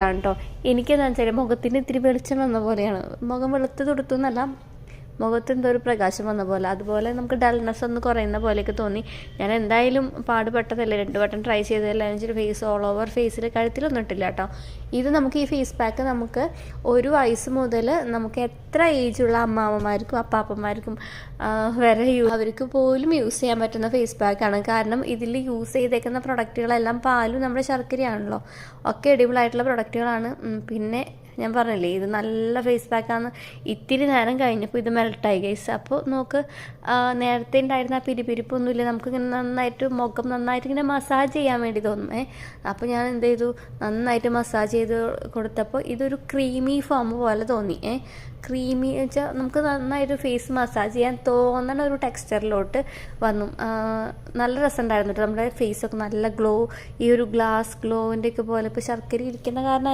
കേട്ടോ. എനിക്കെന്താണെന്ന് വെച്ചാൽ മുഖത്തിന് ഇത്തിരി വെളിച്ചം വന്ന പോലെയാണ്. മുഖം വെളുത്ത് തുടുത്തു എന്നല്ല, മുഖത്ത് എന്തോ ഒരു പ്രകാശം വന്ന പോലെ, അതുപോലെ നമുക്ക് ഡൾനെസ് ഒന്ന് കുറയുന്ന പോലെയൊക്കെ തോന്നി. ഞാൻ എന്തായാലും പാടുപെട്ടതല്ലേ, 2 വട്ടം ട്രൈ ചെയ്തതല്ലേ, വെച്ചിട്ട് ഫേസ് ഓൾ ഓവർ ഫേസിൽ കഴുത്തിലൊന്നും ഇട്ടില്ല കേട്ടോ. ഇത് നമുക്ക് ഈ ഫേസ് പാക്ക് നമുക്ക് 1 വയസ്സ് മുതൽ നമുക്ക് എത്ര ഏജുള്ള അമ്മാമ്മമാർക്കും അപ്പാപ്പന്മാർക്കും വരെ അവർക്ക് പോലും യൂസ് ചെയ്യാൻ പറ്റുന്ന ഫേസ് പാക്കാണ്. കാരണം ഇതിൽ യൂസ് ചെയ്തേക്കുന്ന പ്രൊഡക്റ്റുകളെല്ലാം പാലും നമ്മുടെ ശർക്കരയാണല്ലോ, ഒക്കെ എഡിബിളായിട്ടുള്ള പ്രൊഡക്റ്റുകളാണ്. പിന്നെ ഞാൻ പറഞ്ഞില്ലേ ഇത് നല്ല ഫേസ് പാക്കാണ്. ഇത്തിരി നേരം കഴിഞ്ഞപ്പോൾ ഇത് മെൽട്ടായി ഗൈസ്. അപ്പോൾ നോക്ക്, നേരത്തെ ഉണ്ടായിരുന്ന ആ പിരിപ്പിരിപ്പൊന്നുമില്ല. നമുക്കിങ്ങനെ നന്നായിട്ട് മുഖം നന്നായിട്ട് ഇങ്ങനെ മസാജ് ചെയ്യാൻ വേണ്ടി തോന്നും. അപ്പോൾ ഞാൻ എന്ത് ചെയ്തു, നന്നായിട്ട് മസാജ് ചെയ്ത് കൊടുത്തപ്പോൾ ഇതൊരു ക്രീമി ഫോം പോലെ തോന്നി. ക്രീമി വെച്ചാൽ നമുക്ക് നന്നായിട്ട് ഫേസ് മസാജ് ചെയ്യാൻ തോന്നണ ഒരു ടെക്സ്ചറിലോട്ട് വന്നു. നല്ല രസമുണ്ടായിരുന്നു കേട്ടോ. നമ്മുടെ ഫേസൊക്കെ നല്ല ഗ്ലോ, ഈ ഒരു ഗ്ലാസ് ഗ്ലോവിൻ്റെ ഒക്കെ പോലെ. ഇപ്പോൾ ശർക്കര ഇരിക്കുന്ന കാരണം